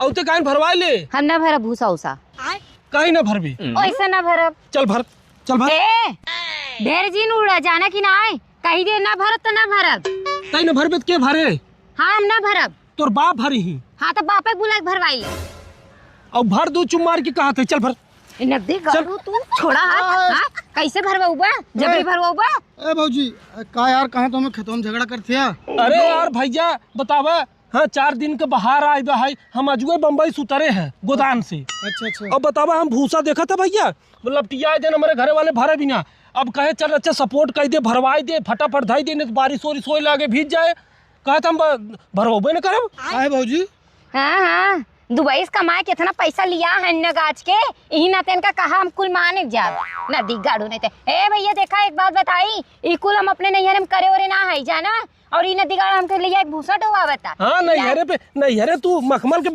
औते काहे भरवा ले। हम ना भरब भूसा उसा। काहे ना भरबी? ऐसा ना भरब। चल भर, चल भर। ढेर दिन उड़ा जाना कि ना आए, कहीं दे ना भरत तो ना भरब। काहे ना भरबे के भरे? हाँ हम ना भरब। तोर बाप भरी ही। हाँ तो बापे बुला के भरवाई ले। और भर दो चुम्मार की कहा थे, चल भर। नब्बे गाड़ू तू छोड़ा हाथ। हाँ कैसे भरवाऊबा? जबरी भरवाऊबा? ए भौजी का यार कहाँ तो हमें खेतों में झगड़ा करते हैं। अरे यार भैया बतावा, हाँ 4 दिन के बाहर आए भाई, हम अजुए बम्बई सुतरे हैं गोदाम से। अच्छा। अब बतावा हम भूसा देखा था भैया, मतलब टिया दिन हमारे घरे वाले भरे भी ना। अब कहे चल अच्छा सपोर्ट कर दे, भरवाई दे, फटाफट धाई दे, नहीं तो बारिश वारिश होए लागे भीज जाए। कहे तो हम भरवाबे न करब। आए भौजी हाँ दुबई से कमाए कितना पैसा लिया है न गाज के, यही ना तेन का कहा हम कुल माने जाब नदी गाड़ू नहीं थे। ए भैया देखा एक बात बताई, ई कुल हम अपने नैहरे में करे ओरे ना है जाना, और ई नदी गाड़ हमके लिया एक भूसा ढोवा बता। हाँ नैहरे पे, नैहरे तू मखमल के